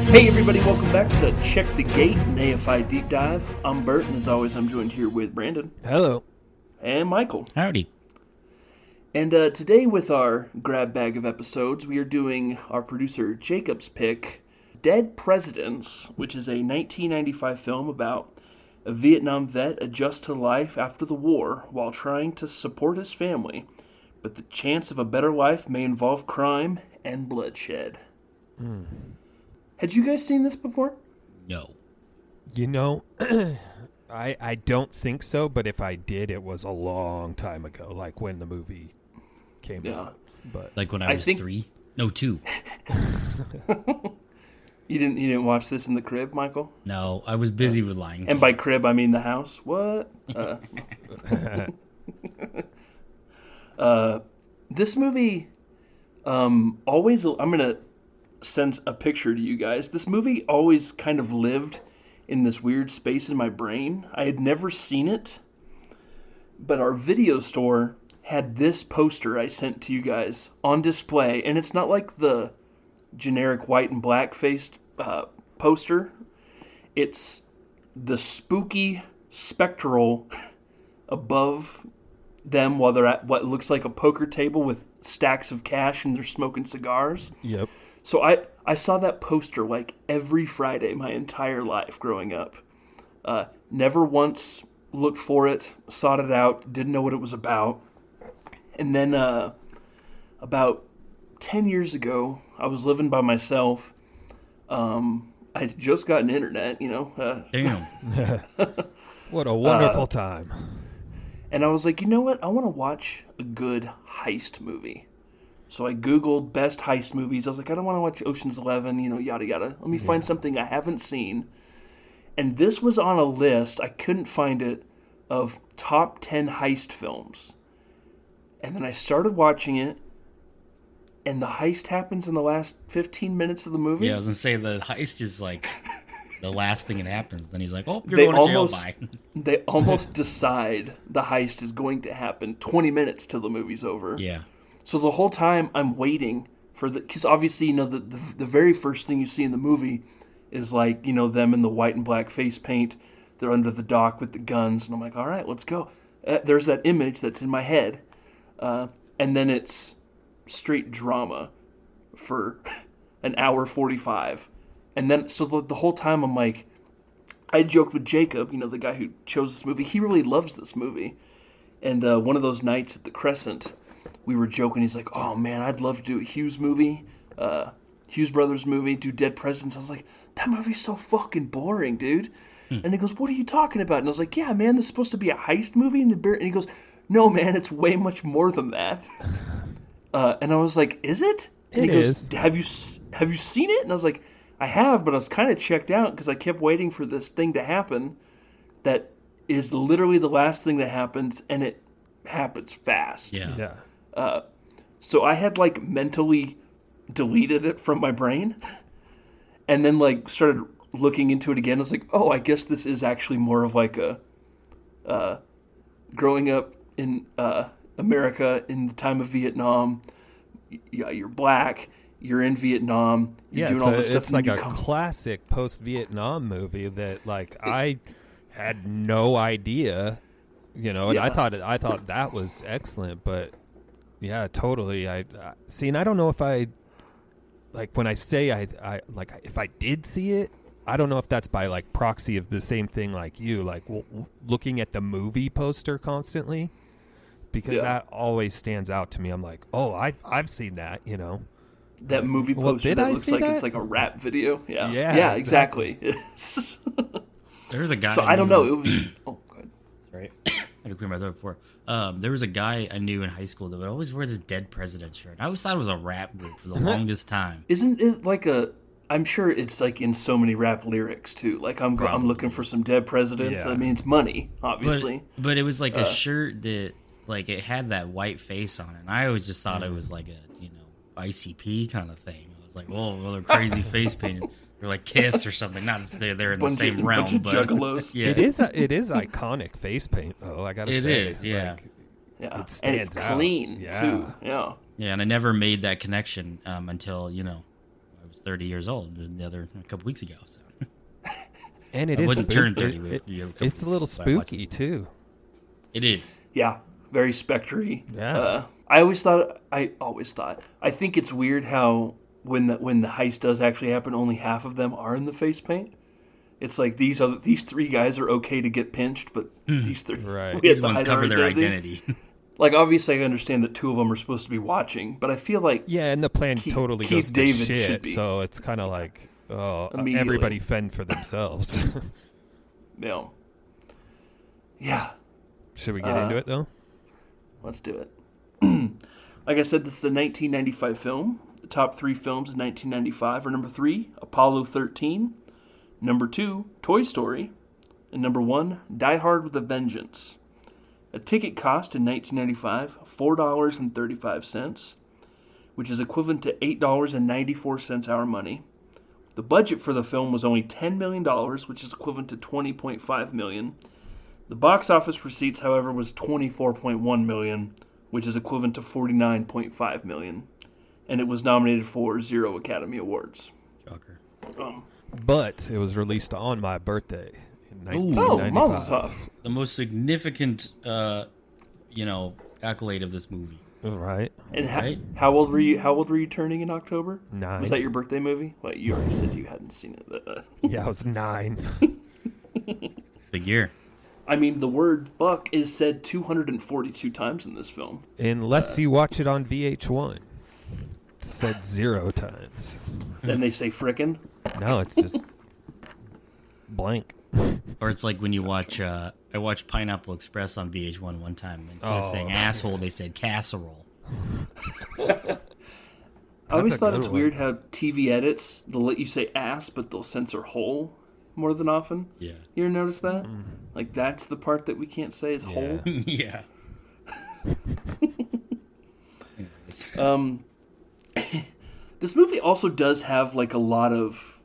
Hey everybody, welcome back to Check the Gate, an AFI Deep Dive. I'm Bert, and as always, I'm joined here with Brandon. Hello. And Michael. Howdy. And today with our grab bag of episodes, we are doing our producer Jacob's pick, Dead Presidents, which is a 1995 film about a Vietnam vet adjusts to life after the war while trying to support his family, but the chance of a better life may involve crime and bloodshed. Had you guys seen this before? No. You know, I don't think so, but if I did, it was a long time ago, like when the movie came out. But like when I was 3? No, 2. You didn't watch this in the crib, Michael? No, I was busy with Lion King. And by crib, I mean the house. What? This movie, always, I'm going to send a picture to you guys. This movie always kind of lived in this weird space in my brain. I had never seen it, but our video store had this poster I sent to you guys on display, and it's not like the generic white and black faced poster. It's the spooky spectral above them while they're at what looks like a poker table with stacks of cash and they're smoking cigars. Yep. So I saw that poster like every Friday my entire life growing up. Never once looked for it, sought it out, didn't know what it was about. And then about 10 years ago, I was living by myself. I had just gotten internet, Damn. What a wonderful time. And I was like, you know what? I want to watch a good heist movie. So I Googled best heist movies. I was like, I don't want to watch Ocean's 11, yada yada. Let me find something I haven't seen. And this was on a list, I couldn't find it, of top 10 heist films. And then I started watching it, and the heist happens in the last 15 minutes of the movie. Yeah, I was going to say, the heist is like the last thing that happens. Then he's like, oh, you're going to jail, bye. They almost decide the heist is going to happen 20 minutes till the movie's over. Yeah. So the whole time I'm waiting for because obviously, the very first thing you see in the movie is like, them in the white and black face paint. They're under the dock with the guns. And I'm like, all right, let's go. There's that image that's in my head. And then it's straight drama for an hour 45. And then, so the whole time I'm like, I joked with Jacob, the guy who chose this movie. He really loves this movie. And one of those nights at the Crescent, we were joking. He's like, oh man, I'd love to do a Hughes movie, Hughes Brothers movie, do Dead Presidents. I was like, that movie's so fucking boring, dude. And he goes, what are you talking about? And I was like, yeah, man, this is supposed to be a heist movie. And he goes, no, man, it's way much more than that. And I was like, is it? And he goes, have you seen it? And I was like, I have, but I was kind of checked out because I kept waiting for this thing to happen that is literally the last thing that happens, and it happens fast. Yeah. So I had like mentally deleted it from my brain and then like started looking into it again. I was like, oh, I guess this is actually more of like a growing up in America in the time of Vietnam. Yeah, you're black, you're in Vietnam, you're doing all this stuff. It's like a classic post-Vietnam movie that like I had no idea, and I thought that was excellent, but yeah, totally. I see, and I don't know if I like when I say I like if I did see it, I don't know if that's by like proxy of the same thing like you, like looking at the movie poster constantly, because that always stands out to me. I'm like, oh, I've seen that, That movie poster that looks like it's like a rap video. Yeah, exactly. There's a guy. So I don't know. It was. Oh, go ahead. Sorry. I had to clear my throat before. There was a guy I knew in high school that would always wear this Dead President shirt. I always thought it was a rap group for the longest time. Isn't it like I'm sure it's like in so many rap lyrics too. Like I'm looking for some dead presidents. Yeah. That means money, obviously. But it was like a shirt that like it had that white face on it. And I always just thought it was like a ICP kind of thing. It was like, well, they're crazy face painted. Or like Kiss or something. Not that they're in the same realm, but juggalos. Yeah. It is iconic face paint though. I gotta say it is. Yeah. Like, Yeah, it stands and it's out. clean too. Yeah. Yeah, and I never made that connection until I was 30 years old a couple weeks ago. So And it I is wasn't spooky. turned 30. It's a little spooky too. It is. Yeah, very spectry. Yeah. I think it's weird how when the heist does actually happen, only half of them are in the face paint. It's like these 3 guys are okay to get pinched, but these 3, Right. These ones cover their identity. Like, obviously, I understand that 2 of them are supposed to be watching, but I feel like And the plan totally Keith goes to David should shit. be. So it's kind of like, Immediately. everybody fend for themselves. Yeah. Should we get into it though? Let's do it. Like I said, this is a 1995 film. The top 3 films in 1995 are number 3, Apollo 13, number 2, Toy Story, and number 1, Die Hard with a Vengeance. A ticket cost in 1995, $4.35, which is equivalent to $8.94 our money. The budget for the film was only $10 million, which is equivalent to $20.5 million. The box office receipts, however, was $24.1 million, which is equivalent to $49.5 million. And it was nominated for 0 Academy Awards. Shocker. But it was released on my birthday in Oh, 1995. Mazel tov. The most significant, accolade of this movie. Right. And Right. how old were you turning in October? 9. Was that your birthday movie? Well, you already said you hadn't seen it. Yeah, I was 9. Big year. I mean, the word "fuck" is said 242 times in this film. Unless you watch it on VH1. It's said 0 times. Then they say "frickin'." No, it's just blank. Or it's like when you watch, I watched Pineapple Express on VH1 one time. Instead of saying asshole, they said casserole. I always a thought good it's one. weird how TV edits, they'll let you say ass, but they'll censor hole more than often. Yeah. You ever notice that? Like, that's the part that we can't say is hole. Yeah. This movie also does have, like, a lot of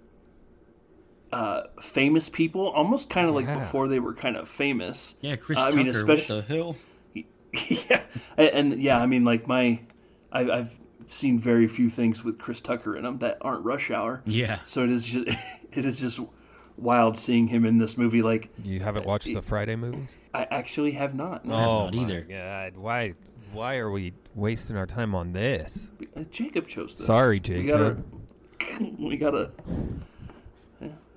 famous people, almost kind of like Yeah. before they were kind of famous. Yeah, Chris I Tucker, mean, what especially- the hell? Yeah, and yeah, I mean, like I've seen very few things with Chris Tucker in them that aren't Rush Hour. Yeah. So it is just wild seeing him in this movie. Like, You haven't watched the Friday movies? I actually have not. No. Oh, not either. God. Why are we wasting our time on this? Jacob chose this. Sorry, We Jacob. gotta.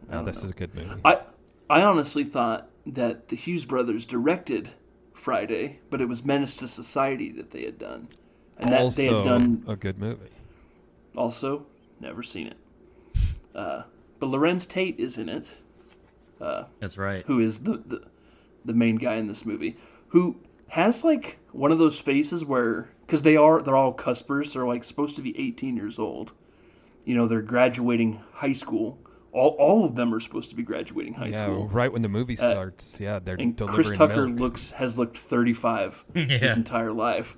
No, this is a good movie. I honestly thought that the Hughes brothers directed Friday, but it was Menace to Society that they had done, and that Also they had done. a good movie. Also, never seen it. But Lorenz Tate is in it. That's right. Who is the main guy in this movie? Who has like one of those faces where, because they're all cuspers. They're like supposed to be 18 years old. You know, they're graduating high school. All of them are supposed to be graduating high school. Right when the movie starts. Yeah, they're And delivering Chris Tucker milk. has looked 35 Yeah. his entire life.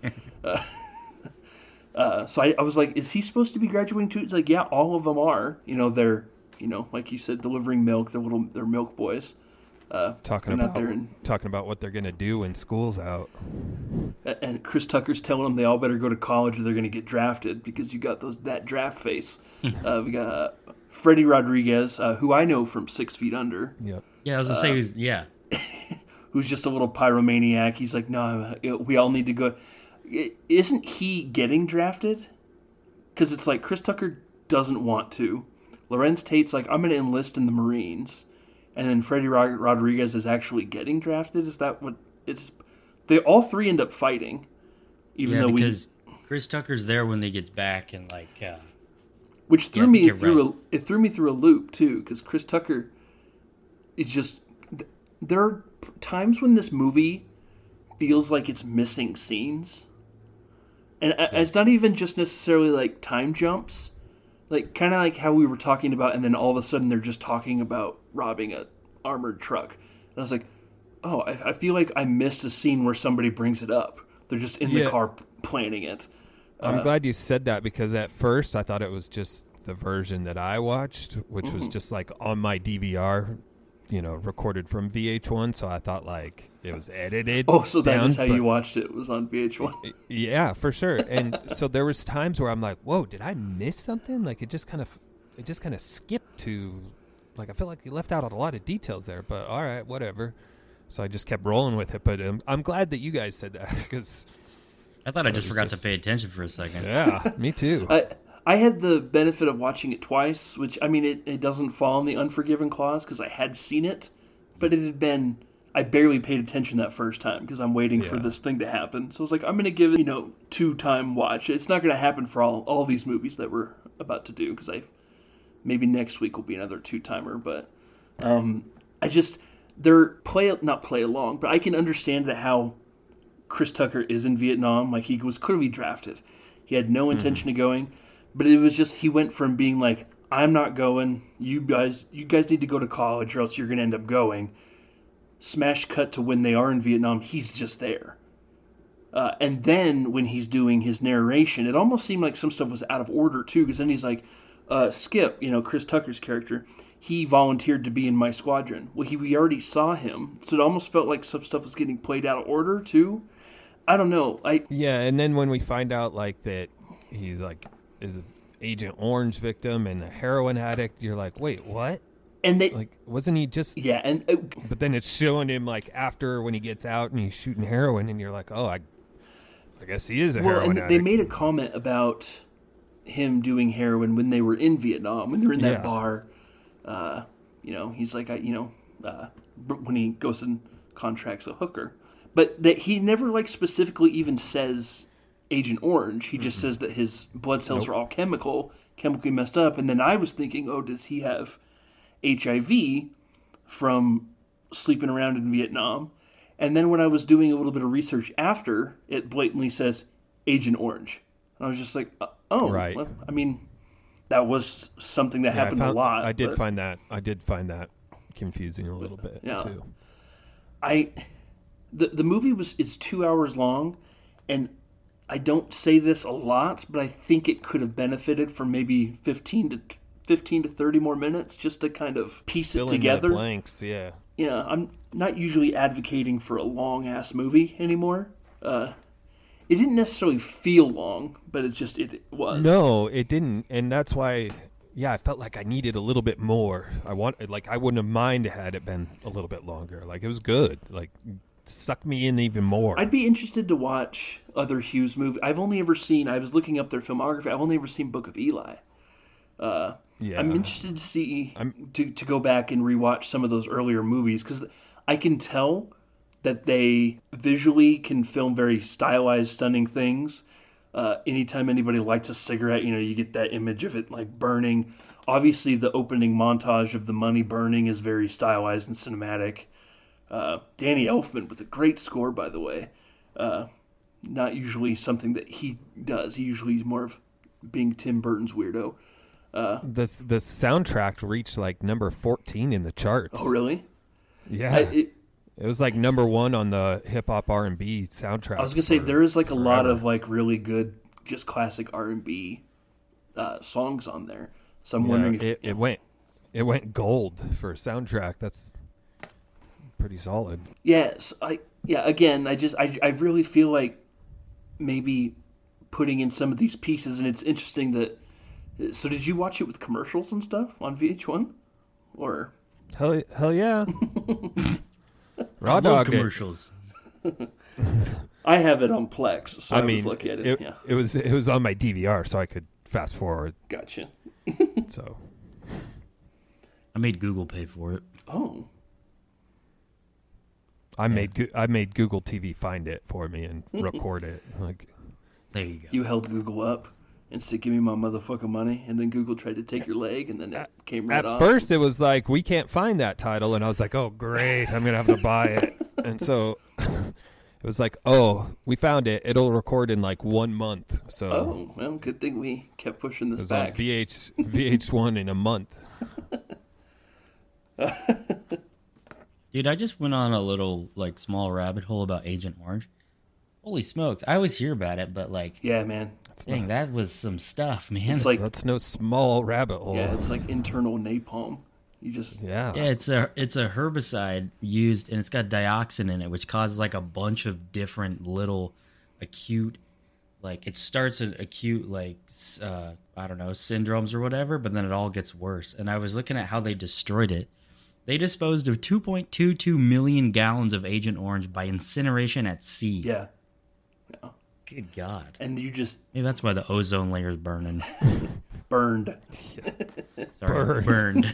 So I was like, is he supposed to be graduating too? It's like, yeah, all of them are. You know, they're, like you said, delivering milk. They're milk boys. talking they're not there talking about what they're gonna do when school's out. And Chris Tucker's telling them they all better go to college or they're going to get drafted because you got that draft face. We got Freddie Rodriguez, who I know from 6 Feet Under. Yep. Yeah, I was gonna say, Who's just a little pyromaniac. He's like, no, we all need to go. Isn't he getting drafted? Because it's like Chris Tucker doesn't want to. Lorenz Tate's like, I'm going to enlist in the Marines. And then Freddie Rodriguez is actually getting drafted? Is that what it's... They all 3 end up fighting. Even though because Chris Tucker's there when they get back and like... which threw I me think you're it threw me through a loop, too. Because Chris Tucker is just... There are times when this movie feels like it's missing scenes. And it's not even just necessarily like time jumps. Like, kind of like how we were talking about, and then all of a sudden they're just talking about robbing a armored truck. And I was like, oh, I feel like I missed a scene where somebody brings it up. They're just in the car planning it. I'm glad you said that because at first I thought it was just the version that I watched, which was just like on my DVR recorded from VH1, so I thought like it was edited. Oh, so that down, is how you watched it? It was on VH1. Yeah, for sure. And so there was times where I'm like, "Whoa, did I miss something?" Like it just kind of skipped to, like I feel like you left out a lot of details there. But all right, whatever. So I just kept rolling with it. But I'm glad that you guys said that because I thought I just forgot to pay attention for a second. Yeah, me too. I had the benefit of watching it twice, which, I mean, it doesn't fall in the unforgiven clause because I had seen it, but it had been, I barely paid attention that first time because I'm waiting for this thing to happen. So I was like, I'm going to give it, 2-time watch. It's not going to happen for all these movies that we're about to do because maybe next week will be another 2-timer, but they're not play along, but I can understand that how Chris Tucker is in Vietnam. Like, he was clearly drafted. He had no intention of going. But it was just, he went from being like, I'm not going, you guys need to go to college or else you're going to end up going. Smash cut to when they are in Vietnam, he's just there. And then when he's doing his narration, it almost seemed like some stuff was out of order too, because then he's like, Skip, Chris Tucker's character, he volunteered to be in my squadron. Well, we already saw him, so it almost felt like some stuff was getting played out of order too. I don't know. Yeah, and then when we find out like that he's like, is an Agent Orange victim and a heroin addict, you're like, wait, what? And they like, wasn't he just? Yeah, and but then it's showing him like after when he gets out and he's shooting heroin, and you're like, oh, I guess he is a heroin addict. They made a comment about him doing heroin when they were in Vietnam, when they're in that bar. He's like, when he goes and contracts a hooker, but that he never like specifically even says Agent Orange. He just says that his blood cells are all chemically messed up. And then I was thinking, oh, does he have HIV from sleeping around in Vietnam? And then when I was doing a little bit of research after, it blatantly says Agent Orange. And I was just like, oh, right. Well, I mean, that was something that happened a lot. I did find that confusing a little bit too. The movie is 2 hours long, and I don't say this a lot, but I think it could have benefited from maybe 15 to 30 more minutes just to kind of piece it together. In the blanks, yeah. Yeah, I'm not usually advocating for a long-ass movie anymore. It didn't necessarily feel long, but it was. No, it didn't, and that's why, I felt like I needed a little bit more. I wouldn't have minded had it been a little bit longer. Like, it was good. Like, suck me in even more. I'd be interested to watch other Hughes movies. I was looking up their filmography. I've only ever seen Book of Eli. I'm interested to see, to go back and rewatch some of those earlier movies, because I can tell that they visually can film very stylized, stunning things. Anytime anybody lights a cigarette, you get that image of it like burning. Obviously, the opening montage of the money burning is very stylized and cinematic. Danny Elfman with a great score, by the way. Not usually something that he does. He usually is more of being Tim Burton's weirdo. The soundtrack reached like number 14 in the charts. Oh, really? Yeah. It was like number 1 on the hip hop R&B soundtrack. I was gonna say there is like a lot of like really good, just classic R&B songs on there. So I'm wondering if it went gold for a soundtrack. That's pretty solid. Yes, again, I really feel like maybe putting in some of these pieces, and it's interesting that. So did you watch it with commercials and stuff on VH1, or? Hell yeah. Raw dog commercials. I have it on Plex, so I was looking at it. It was on my DVR, so I could fast forward. Gotcha. So I made Google pay for it. Oh. I made Google TV find it for me and record it. Like, there you go. You held Google up and said, "Give me my motherfucking money," and then Google tried to take your leg, and then it came right off. At first, it was like, we can't find that title, and I was like, oh, great, I'm going to have to buy it. And so it was like, oh, we found it. It'll record in like 1 month. So oh, well, good thing we kept pushing this back. It was on VH1 in a month. Dude, I just went on a little like small rabbit hole about Agent Orange. Holy smokes. I always hear about it, but like... Yeah, man. Dang, that was some stuff, man. It's like... That's no small rabbit hole. Yeah, it's like internal napalm. You just Yeah. Yeah, it's a herbicide used, and it's got dioxin in it, which causes like a bunch of different little acute, like it starts in acute I don't know, syndromes or whatever, but then it all gets worse. And I was looking at how they destroyed it. They disposed of 2.22 million gallons of Agent Orange by incineration at sea. yeah. Good God. And you just Maybe that's why the ozone layer is burning. burned. Sorry, burned.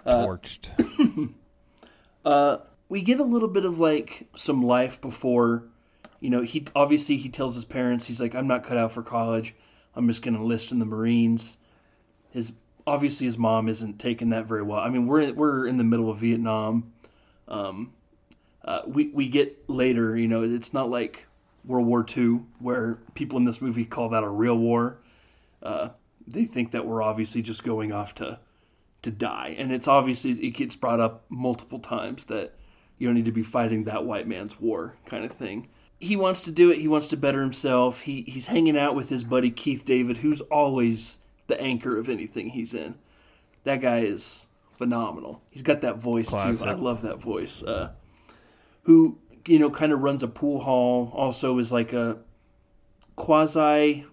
Torched. We get a little bit of like some life before, he tells his parents, he's like, I'm not cut out for college. I'm just going to enlist in the Marines. His mom isn't taking that very well. I mean, we're in the middle of Vietnam. We get later, it's not like World War II where people in this movie call that a real war. They think that we're obviously just going off to die. And it gets brought up multiple times that you don't need to be fighting that white man's war kind of thing. He wants to do it. He wants to better himself. He's hanging out with his buddy Keith David, who's always the anchor of anything he's in. That guy is phenomenal. He's got that voice Classic. too. I love that voice. Who, kind of runs a pool hall, also is like a quasi,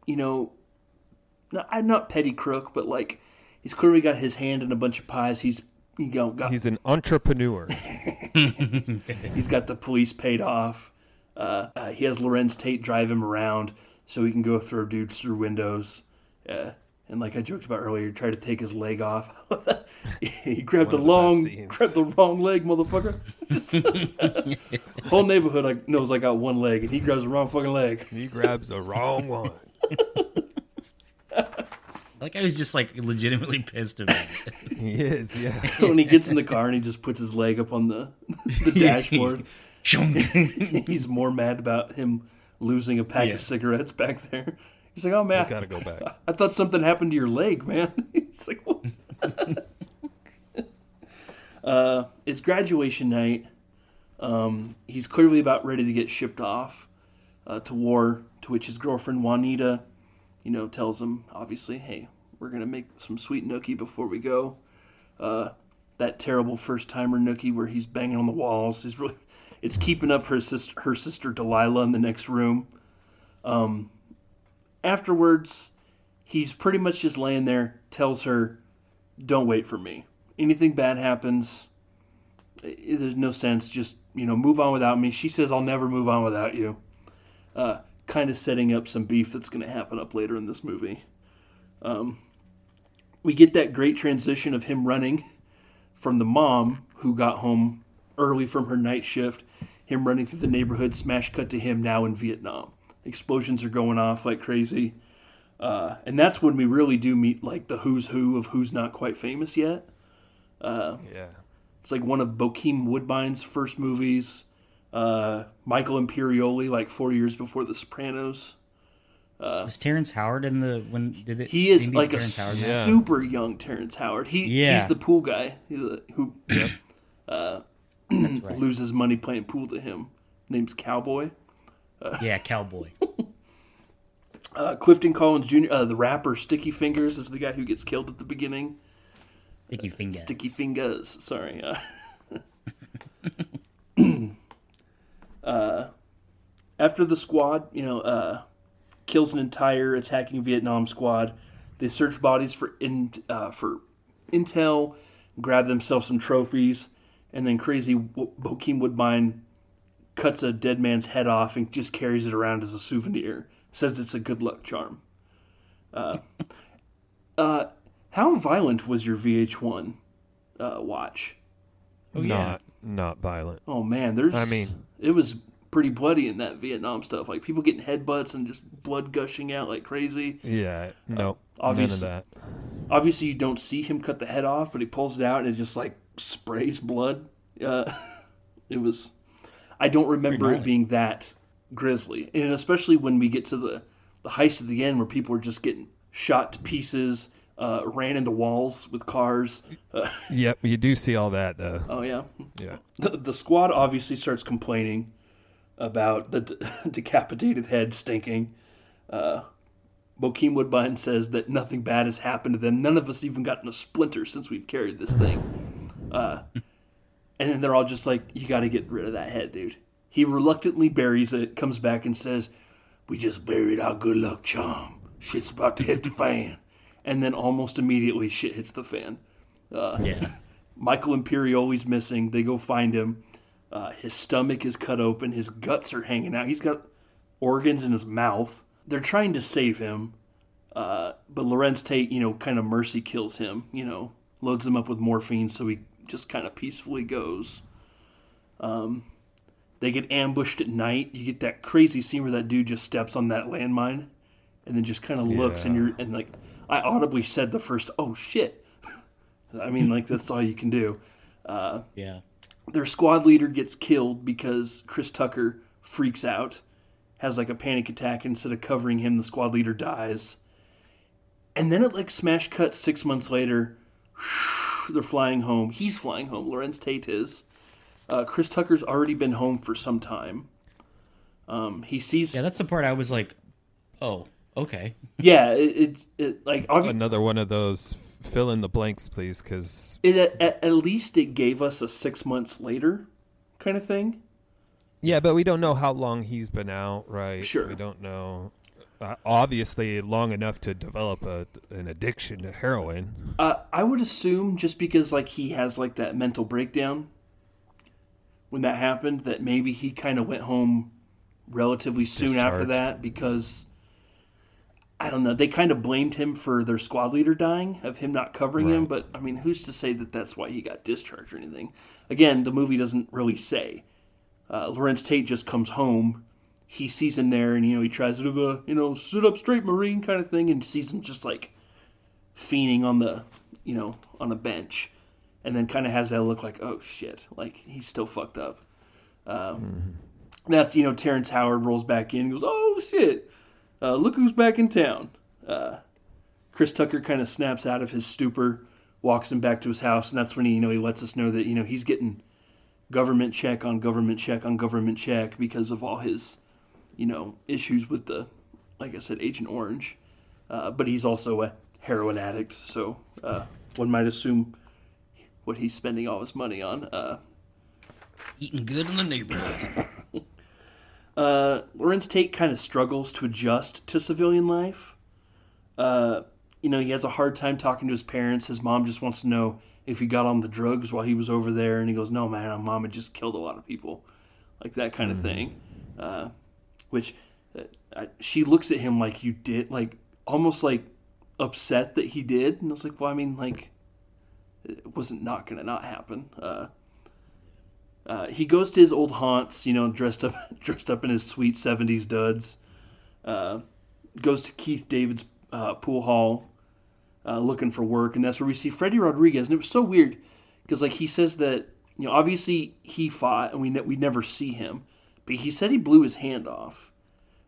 not petty crook, but like he's clearly got his hand in a bunch of pies. He's an entrepreneur. He's got the police paid off. He has Lorenz Tate drive him around so he can go throw dudes through windows. And like I joked about earlier, he tried to take his leg off. He grabbed the wrong leg, motherfucker. Whole neighborhood knows I got one leg, and he grabs the wrong fucking leg. He grabs the wrong one. Like I was just like legitimately pissed about it. He is, yeah. When he gets in the car and he just puts his leg up on the dashboard. He's more mad about him losing a pack of cigarettes back there. He's like, oh man, We gotta go back. I thought something happened to your leg, man. He's like, what? It's graduation night. He's clearly about ready to get shipped off to war, to which his girlfriend Juanita, tells him, obviously, hey, we're going to make some sweet nookie before we go. That terrible first-timer nookie where he's banging on the walls. It's keeping up her sister Delilah in the next room. Afterwards, he's pretty much just laying there, tells her, don't wait for me. Anything bad happens, there's no sense. Just, move on without me. She says, I'll never move on without you. Kind of setting up some beef that's going to happen up later in this movie. We get that great transition of him running from the mom who got home early from her night shift, him running through the neighborhood, smash cut to him now in Vietnam. Explosions are going off like crazy. And that's when we really do meet like the who's who of who's not quite famous yet. Yeah. It's like one of Bokeem Woodbine's first movies. Michael Imperioli, like 4 years before The Sopranos. Was Terrence Howard in the when did it? He is maybe like a Terrence Howard? super young Terrence Howard. He's the pool guy who That's right. loses money playing pool to him. Name's Cowboy. Yeah, Cowboy. Clifton Collins Jr., the rapper Sticky Fingers, is the guy who gets killed at the beginning. Sticky fingers. Sticky Fingers, sorry. After the squad, kills an entire attacking Vietnam squad, they search bodies for intel, grab themselves some trophies, and then crazy Bokeem Woodbine cuts a dead man's head off and just carries it around as a souvenir. Says it's a good luck charm. How violent was your VH1 watch? Oh, yeah. Not violent. Oh man, it was pretty bloody in that Vietnam stuff. Like people getting headbutts and just blood gushing out like crazy. Yeah, no, obviously, none of that. Obviously, you don't see him cut the head off, but he pulls it out and it just like sprays blood. It was. I don't remember it being that grisly, and especially when we get to the heist at the end where people are just getting shot to pieces, ran into walls with cars. Yep, you do see all that though. Oh yeah. Yeah. The squad obviously starts complaining about the decapitated head stinking. Bokeem Woodbine says that nothing bad has happened to them. None of us even gotten a splinter since we've carried this thing. And then they're all just like, you got to get rid of that head, dude. He reluctantly buries it, comes back and says, we just buried our good luck charm. Shit's about to hit the fan. And then almost immediately shit hits the fan. Yeah. Michael Imperioli's missing. They go find him. His stomach is cut open. His guts are hanging out. He's got organs in his mouth. They're trying to save him. But Lorenz Tate, kind of mercy kills him. Loads him up with morphine so he just kind of peacefully goes. They get ambushed at night. You get that crazy scene where that dude just steps on that landmine and then just kind of looks and like I audibly said the first, oh shit. I mean, like, that's all you can do. Yeah. Their squad leader gets killed because Chris Tucker freaks out, has like a panic attack. Instead of covering him, the squad leader dies. And then it like smash cut 6 months later. They're flying home. He's flying home. Lorenz Tate is. Chris Tucker's already been home for some time. He sees... Yeah, that's the part I was like, oh, okay. Yeah, it like... Another one of those fill in the blanks, please, because... At least it gave us a 6 months later kind of thing. Yeah, but we don't know how long he's been out, right? Sure. We don't know. Obviously, long enough to develop an addiction to heroin. I would assume just because like he has like that mental breakdown when that happened, that maybe he kind of went home relatively soon after that because, I don't know, they kind of blamed him for their squad leader dying, of him not covering him, but I mean, who's to say that that's why he got discharged or anything? Again, the movie doesn't really say. Lorenz Tate just comes home. He sees him there, and he tries to do the sit up straight, Marine kind of thing, and sees him just like fiending on the on a bench, and then kind of has that look like, oh shit, like he's still fucked up. That's Terrence Howard rolls back in and goes, oh shit, look who's back in town. Chris Tucker kind of snaps out of his stupor, walks him back to his house, and that's when he lets us know that he's getting government check on government check on government check because of all his issues with the, like I said, Agent Orange. But he's also a heroin addict, so one might assume what he's spending all his money on. Eating good in the neighborhood. Lorenz Tate kind of struggles to adjust to civilian life. He has a hard time talking to his parents. His mom just wants to know if he got on the drugs while he was over there, and he goes, no, man, my mom had just killed a lot of people. Like that kind of thing. Which she looks at him like, you did, like almost like upset that he did. And I was like, well, I mean, like, it wasn't not going to not happen. He goes to his old haunts, dressed up in his sweet 70s duds. Goes to Keith David's pool hall looking for work. And that's where we see Freddie Rodriguez. And it was so weird because like he says that, obviously he fought and we never see him. But he said he blew his hand off.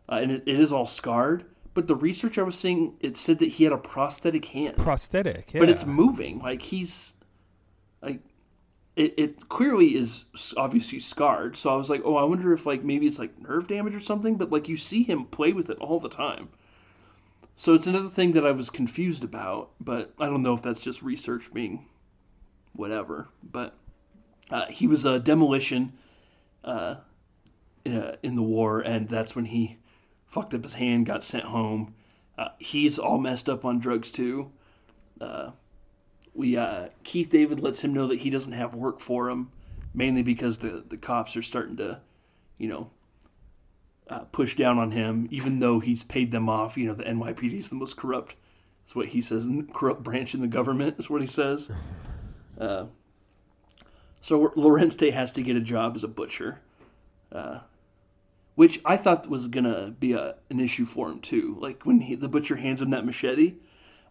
And it is all scarred. But the research I was seeing, it said that he had a prosthetic hand. Prosthetic, yeah. But it's moving. Like, he's... like, it clearly is obviously scarred. So I was like, oh, I wonder if, like, maybe it's, like, nerve damage or something. But, like, you see him play with it all the time. So it's another thing that I was confused about. But I don't know if that's just research being whatever. But he was a demolition... in the war, and that's when he fucked up his hand, got sent home. He's all messed up on drugs too. Keith David lets him know that he doesn't have work for him, mainly because the cops are starting to, push down on him, even though he's paid them off. The NYPD is the most corrupt. That's what he says. Corrupt branch in the government is what he says. So Lorenz Tate has to get a job as a butcher. Which I thought was going to be an issue for him, too. Like, when the butcher hands him that machete,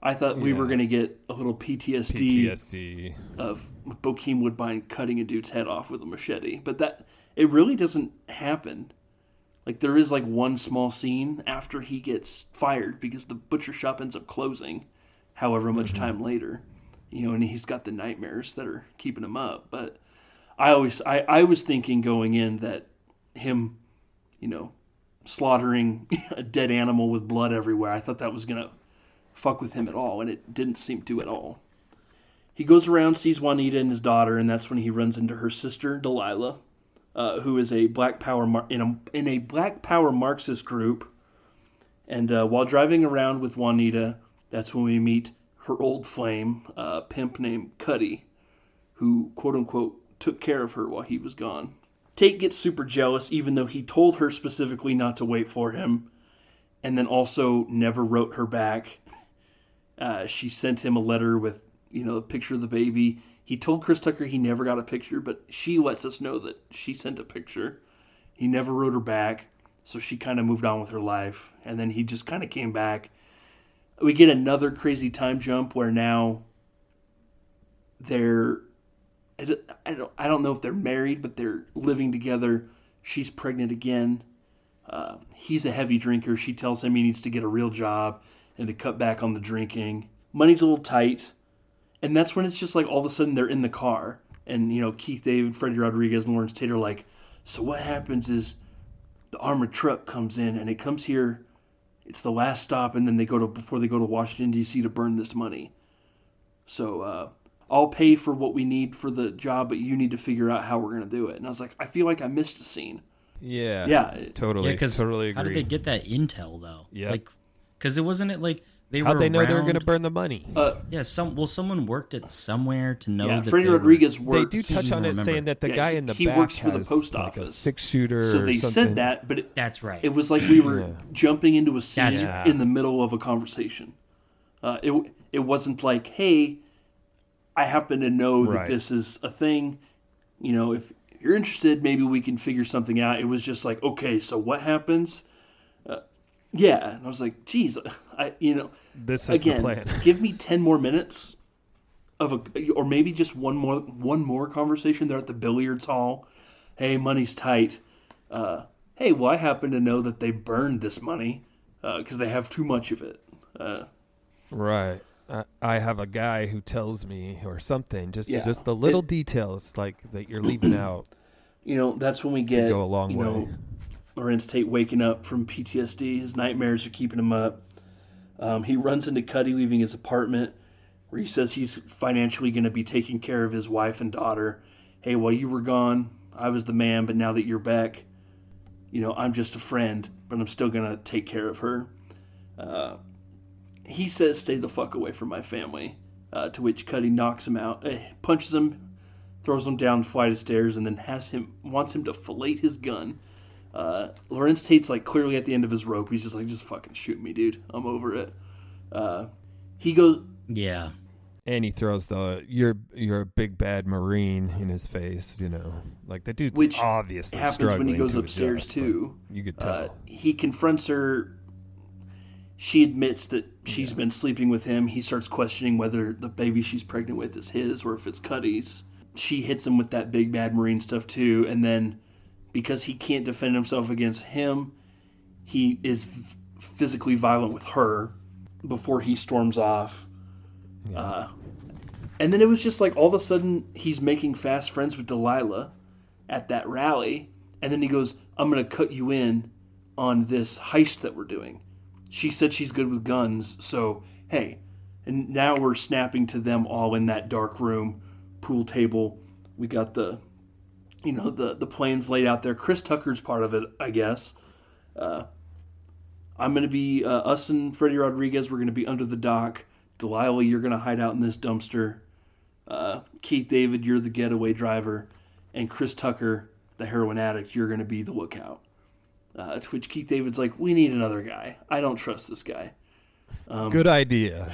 I thought we were going to get a little PTSD of Bokeem Woodbine cutting a dude's head off with a machete. But it really doesn't happen. Like, there is, like, one small scene after he gets fired because the butcher shop ends up closing however much time later. And he's got the nightmares that are keeping him up. But I was thinking going in that him... slaughtering a dead animal with blood everywhere. I thought that was going to fuck with him at all, and it didn't seem to at all. He goes around, sees Juanita and his daughter, and that's when he runs into her sister, Delilah, who is a Black Power in a Black Power Marxist group. And while driving around with Juanita, that's when we meet her old flame, a pimp named Cuddy, who, quote-unquote, took care of her while he was gone. Tate gets super jealous, even though he told her specifically not to wait for him, and then also never wrote her back. She sent him a letter with, a picture of the baby. He told Chris Tucker he never got a picture, but she lets us know that she sent a picture. He never wrote her back, so she kind of moved on with her life, and then he just kind of came back. We get another crazy time jump where now they're, I don't know if they're married, but they're living together. She's pregnant again. He's a heavy drinker. She tells him he needs to get a real job and to cut back on the drinking. Money's a little tight. And that's when it's just like all of a sudden they're in the car. And, Keith David, Freddie Rodriguez, and Lawrence Tate are like, so what happens is the armored truck comes in and it comes here. It's the last stop, and then before they go to Washington, D.C. to burn this money. So I'll pay for what we need for the job, but you need to figure out how we're going to do it. And I was like, I feel like I missed a scene. Yeah. Yeah. Totally. Totally agree. How did they get that intel, though? Yeah. Because it wasn't like they How'd were they know they were around- going to burn the money? Someone worked it somewhere to know that Freddie they were- Rodriguez They worked. do touch on it, remember. saying that the Yeah, guy in the he back works for the has post like a office. 6-shooter So or they something. said that, but That's right. it was like we were Yeah. jumping into a scene That's right. in the middle of a conversation. It wasn't like, hey, I happen to know that Right. this is a thing. If you're interested, maybe we can figure something out. It was just like, okay, so what happens? Yeah, and I was like, geez, This is again, the plan. give me 10 more minutes or maybe just one more conversation there at the billiards hall. Hey, money's tight. Hey, well, I happen to know that they burned this money because they have too much of it. Right. I have a guy who tells me or something. Just the little details like that you're leaving out. That's when we get go a long way. Lawrence Tate waking up from PTSD. His nightmares are keeping him up. He runs into Cuddy leaving his apartment, where he says he's financially going to be taking care of his wife and daughter. Hey, while you were gone, I was the man, but now that you're back, I'm just a friend, but I'm still going to take care of her. He says, stay the fuck away from my family, to which Cuddy knocks him out, punches him, throws him down a flight of stairs, and then wants him to fillet his gun. Lawrence Tate's like clearly at the end of his rope. He's just like, just fucking shoot me, dude. I'm over it. He goes, Yeah. And he throws you're a big bad Marine in his face, Like the dude's which obviously happens struggling when he goes to upstairs adjust, too. but you could tell. He confronts her. She admits that she's been sleeping with him. He starts questioning whether the baby she's pregnant with is his or if it's Cuddy's. She hits him with that big bad Marine stuff too, and then because he can't defend himself against him, he is physically violent with her before he storms off. Yeah. And then it was just like all of a sudden he's making fast friends with Delilah at that rally, and then he goes, I'm going to cut you in on this heist that we're doing. She said she's good with guns, so hey. And now we're snapping to them all in that dark room, pool table. We got the plans laid out there. Chris Tucker's part of it, I guess. I'm going to be, us and Freddie Rodriguez, we're going to be under the dock. Delilah, you're going to hide out in this dumpster. Keith David, you're the getaway driver. And Chris Tucker, the heroin addict, you're going to be the lookout. To which Keith David's like, we need another guy. I don't trust this guy. Good idea.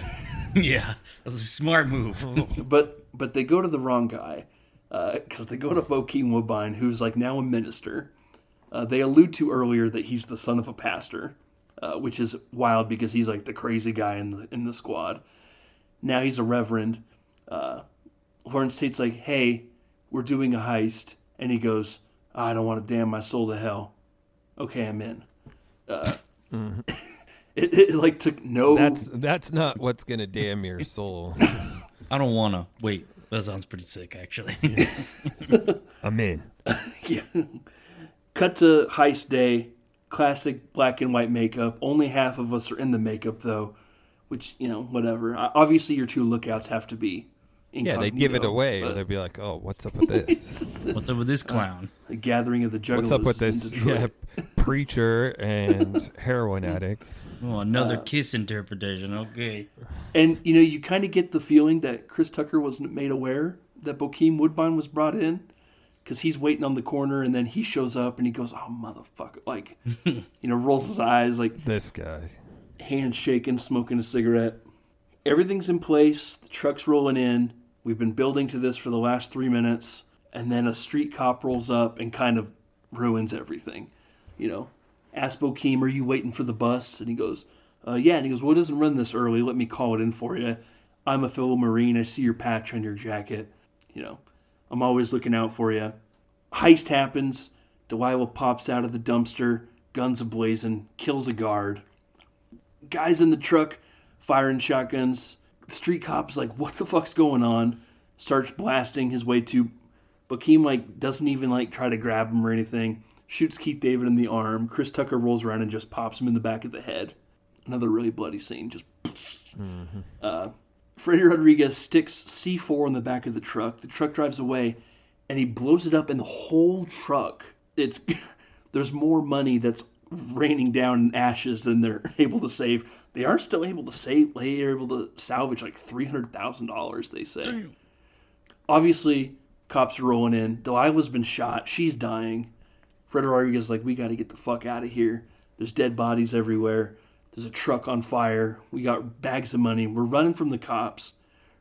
Yeah. That's a smart move. But they go to the wrong guy. Because they go to Bokeem Woodbine, who's like now a minister. They allude to earlier that he's the son of a pastor, which is wild because he's like the crazy guy in the squad. Now he's a reverend. Lawrence Tate's like, hey, we're doing a heist. And he goes, I don't want to damn my soul to hell. Okay, I'm in. It like took no... That's not what's going to damn your soul. I don't want to. Wait, that sounds pretty sick, actually. I'm in. Yeah. Cut to heist day. Classic black and white makeup. Only half of us are in the makeup, though, which, whatever. Obviously, your two lookouts have to be Yeah, incognito. they'd give it away. But They'd be like, "Oh, what's up with this? What's up with this clown? the gathering of the juggalos What's up with in this Detroit. preacher and heroin addict?" Oh, another kiss interpretation. Okay. And, you kind of get the feeling that Chris Tucker wasn't made aware that Bokeem Woodbine was brought in. Because he's waiting on the corner, and then he shows up, and he goes, "Oh, motherfucker!" Like, rolls his eyes, like This guy. hands shaking, smoking a cigarette. Everything's in place. The truck's rolling in. We've been building to this for the last 3 minutes, and then a street cop rolls up and kind of ruins everything. Ask Bokeem, "Are you waiting for the bus?" And he goes, "Yeah." And he goes, "Well, it doesn't run this early. Let me call it in for you. I'm a fellow Marine. I see your patch on your jacket. I'm always looking out for you." Heist happens. Delilah pops out of the dumpster, guns ablazing, kills a guard. Guys in the truck firing shotguns. The street cop's like, "What the fuck's going on?" Starts blasting his way to Bokeem, doesn't even try to grab him or anything. Shoots Keith David in the arm. Chris Tucker rolls around and just pops him in the back of the head. Another really bloody scene. Just Freddy Rodriguez sticks C4 in the back of the truck. The truck drives away, and he blows it up, and the whole truck, there's more money that's raining down in ashes than they're able to save. They are still able to save. They are able to salvage $300,000, they say. Damn. Obviously, cops are rolling in. Delilah's been shot. She's dying. Freddy Rodriguez is like, "We got to get the fuck out of here. There's dead bodies everywhere. There's a truck on fire. We got bags of money. We're running from the cops."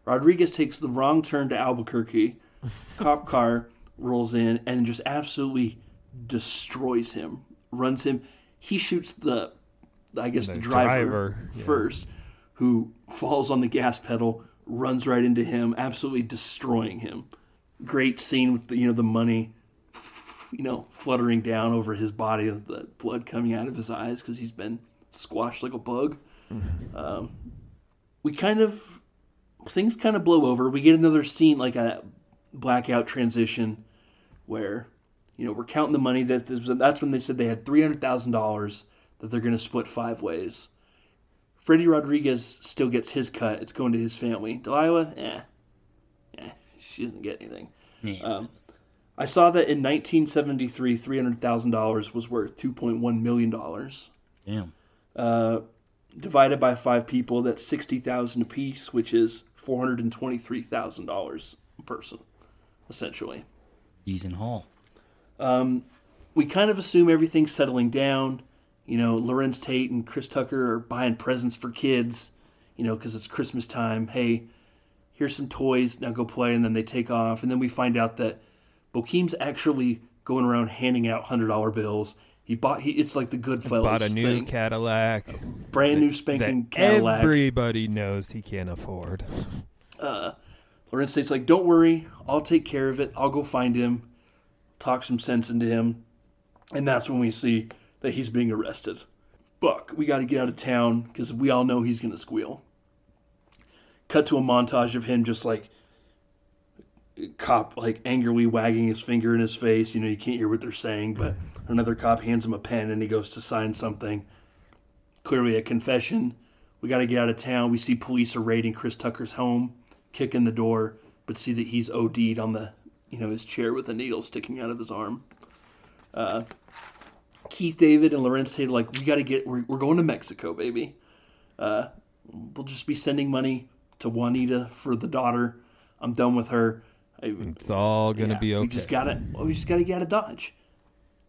Rodriguez takes the wrong turn to Albuquerque. Cop car rolls in and just absolutely destroys him. Runs him. He shoots the driver first, who falls on the gas pedal, runs right into him, absolutely destroying him. Great scene with the money, fluttering down over his body, with the blood coming out of his eyes because he's been squashed like a bug. Things kind of blow over. We get another scene, like a blackout transition, where we're counting the money. That's when they said they had $300,000 that they're going to split 5 ways. Freddy Rodriguez still gets his cut. It's going to his family. Delilah, she doesn't get anything. Yeah. I saw that in 1973, $300,000 was worth $2.1 million. Damn. Divided by 5 people, that's $60,000 apiece, which is $423,000 a person, essentially. Decent haul. We kind of assume everything's settling down. Lorenz Tate and Chris Tucker are buying presents for kids, because it's Christmas time. Hey, here's some toys, now go play, and then they take off. And then we find out that Bokeem's actually going around handing out $100 bills. It's like the Goodfellas Bought a new thing. Cadillac. Brand new spanking that Cadillac. Everybody knows he can't afford. Lorenz Tate's like, "Don't worry, I'll take care of it. I'll go find him, talk some sense into him." And that's when we see that he's being arrested. Fuck, we got to get out of town because we all know he's going to squeal. Cut to a montage of him just cop angrily wagging his finger in his face. You can't hear what they're saying, but another cop hands him a pen and he goes to sign something. Clearly a confession. We got to get out of town. We see police are raiding Chris Tucker's home, kick in the door, but see that he's OD'd on the his chair with a needle sticking out of his arm. Keith David and Lorenz Tate are like, we're going to Mexico, baby. We'll just be sending money to Juanita for the daughter. I'm done with her. It's all gonna be okay. We just gotta get out of Dodge.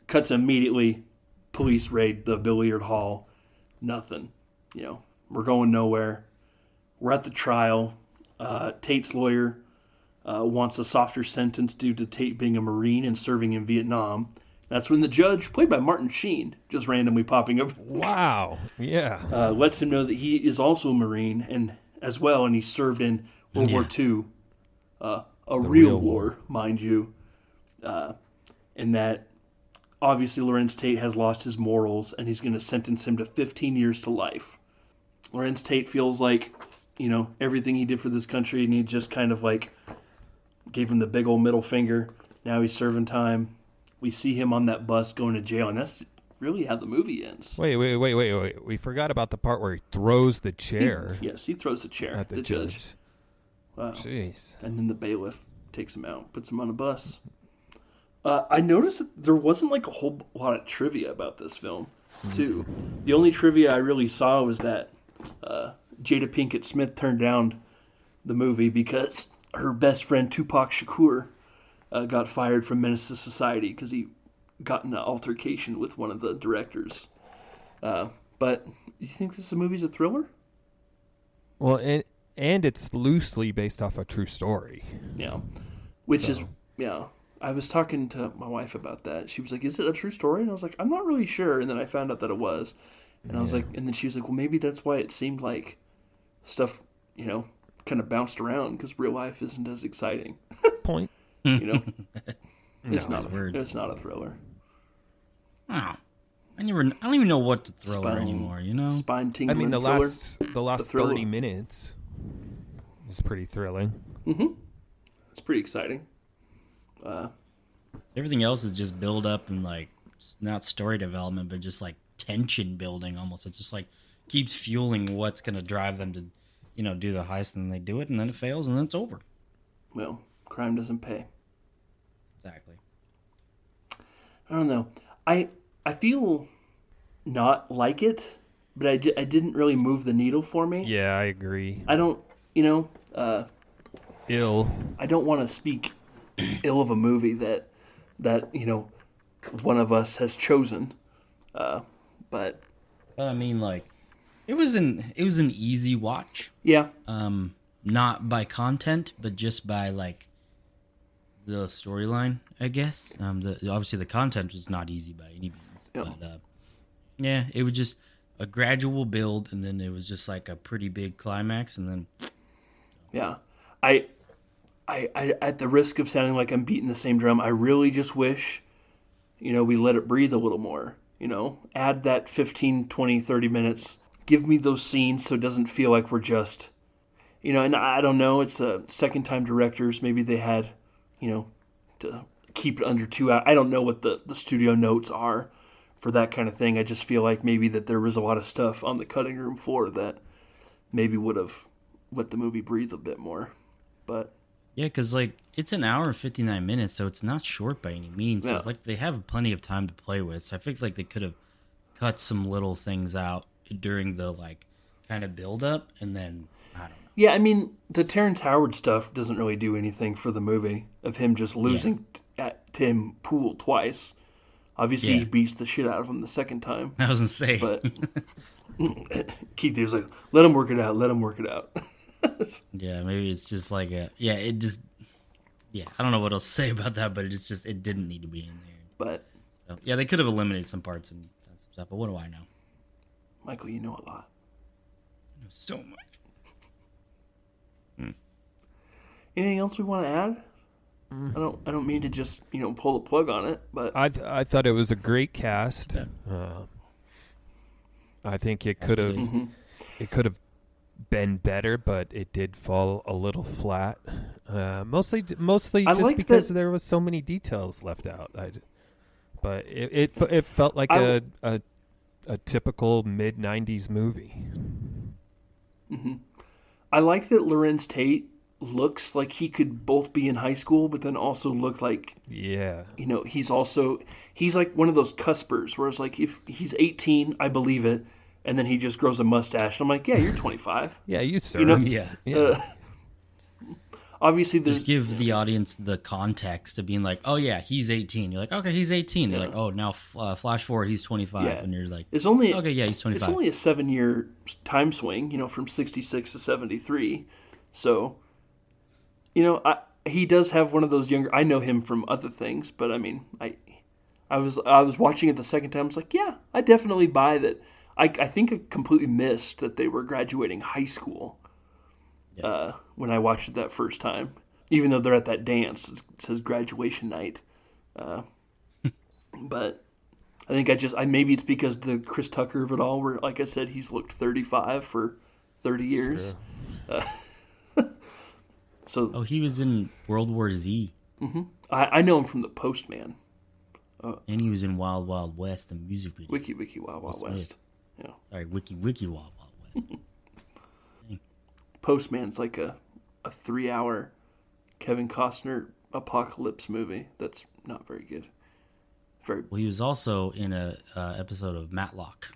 Cuts immediately. Police raid the billiard hall. Nothing. We're going nowhere. We're at the trial. Tate's lawyer wants a softer sentence due to Tate being a Marine and serving in Vietnam. That's when the judge, played by Martin Sheen, just randomly popping up. Wow. Yeah. Lets him know that he is also a Marine and he served in World War II. A real war, mind you. And that obviously Lorenz Tate has lost his morals and he's going to sentence him to 15 years to life. Lorenz Tate feels like, everything he did for this country, and he just kind of gave him the big old middle finger. Now he's serving time. We see him on that bus going to jail, and that's really how the movie ends. Wait. We forgot about the part where he throws the chair Yes, he throws the chair at the judge. Wow. Jeez. And then the bailiff takes him out, puts him on a bus. I noticed that there wasn't like a whole lot of trivia about this film, too. The only trivia I really saw was that Jada Pinkett Smith turned down the movie because her best friend Tupac Shakur got fired from Menace to Society because he got in an altercation with one of the directors. But you think this movie's a thriller? Well, and it's loosely based off a true story. Yeah. Which is, yeah. I was talking to my wife about that. She was like, "Is it a true story?" And I was like, "I'm not really sure." And then I found out that it was. And I was like, and then she was like, "Well, maybe that's why it seemed like stuff, kind of bounced around because real life isn't as exciting." Point. It's not a thriller. Oh, I don't even know what to thriller anymore. Spine tingling. I mean, the thriller. last 30 minutes was pretty thrilling. It's pretty exciting. Everything else is just build up and like not story development, but just like tension building almost. It's just like keeps fueling what's going to drive them to, do the heist, and then they do it, and then it fails, and then it's over. Well, crime doesn't pay. Exactly. I don't know. I feel not like it, but I didn't really move the needle for me. Yeah, I agree. I don't, Ill. I don't want to speak ill of a movie that one of us has chosen. But I mean, like, it was an easy watch. yeah, Not by content, but just by like the storyline, I guess. Obviously the content was not easy by any means, but yeah, it was just a gradual build, and then it was just like a pretty big climax, and then yeah. I at the risk of sounding like I'm beating the same drum, I really just wish, we let it breathe a little more. Add that 15, 20, 30 minutes. Give me those scenes so it doesn't feel like we're just, and I don't know, it's a second time directors. Maybe they had, to keep it under 2 hours. I don't know what the studio notes are for that kind of thing. I just feel like maybe that there was a lot of stuff on the cutting room floor that maybe would have let the movie breathe a bit more. But yeah, because like it's an hour and 59 minutes, so it's not short by any means. So it's like they have plenty of time to play with. So I think like they could have cut some little things out during the like kind of build up, and then I don't know. Yeah, I mean the Terrence Howard stuff doesn't really do anything for the movie of him just losing at Tim Pool twice. Obviously, he beats the shit out of him the second time. I was gonna say, but Keith was like, "Let him work it out. Let him work it out." Yeah, maybe it's just like I don't know what else to say about that, but it didn't need to be in there. But so, yeah, they could have eliminated some parts and some stuff, but what do I know? Michael, you know a lot. I know so much. Anything else we want to add? I don't mean to just pull the plug on it, but I thought it was a great cast. I think it could have been better, but it did fall a little flat. Mostly just like because that, there was so many details left out. But it felt like a typical mid-90s movie. Mm-hmm. I like that Lorenz Tate looks like he could both be in high school, but then also look like he's like one of those cuspers where it's like if he's 18, I believe it. And then he just grows a mustache. And I'm like, yeah, you're 25. Yeah, you serve. Obviously, there's... Just give the audience the context of being like, oh, yeah, he's 18. You're like, okay, he's 18. They're like, oh, now flash forward, he's 25. Yeah. And you're like, it's only, okay, yeah, he's 25. It's only a 7-year time swing, from 66 to 73. So, he does have one of those younger... I know him from other things, but I mean, I was watching it the second time. I was like, yeah, I definitely buy that. I think I completely missed that they were graduating high school when I watched it that first time. Even though they're at that dance, it says graduation night. But I think maybe it's because the Chris Tucker of it all, where, like I said, he's looked 35 for 30 years. So he was in World War Z. Mm-hmm. I know him from The Postman. And he was in Wild Wild West, the music video. Wiki Wild Wild West. Yeah. Sorry, Wiki Wild Wild West. Postman's like a 3-hour Kevin Costner apocalypse movie. That's not very good. Very. Well, he was also in a episode of Matlock.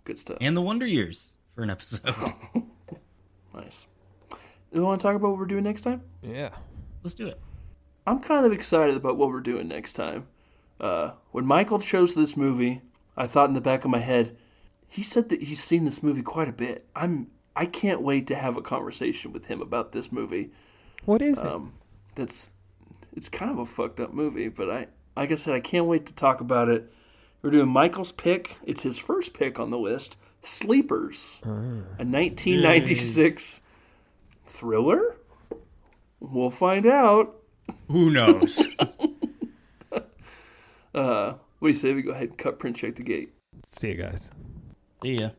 Good stuff. And The Wonder Years for an episode. Nice. You want to talk about what we're doing next time? Yeah. Let's do it. I'm kind of excited about what we're doing next time. When Michael chose this movie, I thought in the back of my head, he said that he's seen this movie quite a bit. I can't wait to have a conversation with him about this movie. What is it? It's kind of a fucked up movie, but like I said, I can't wait to talk about it. We're doing Michael's pick. It's his first pick on the list. Sleepers, a 1996 thriller. We'll find out. Who knows? What do you say we go ahead and cut print check the gate? See you guys. See ya.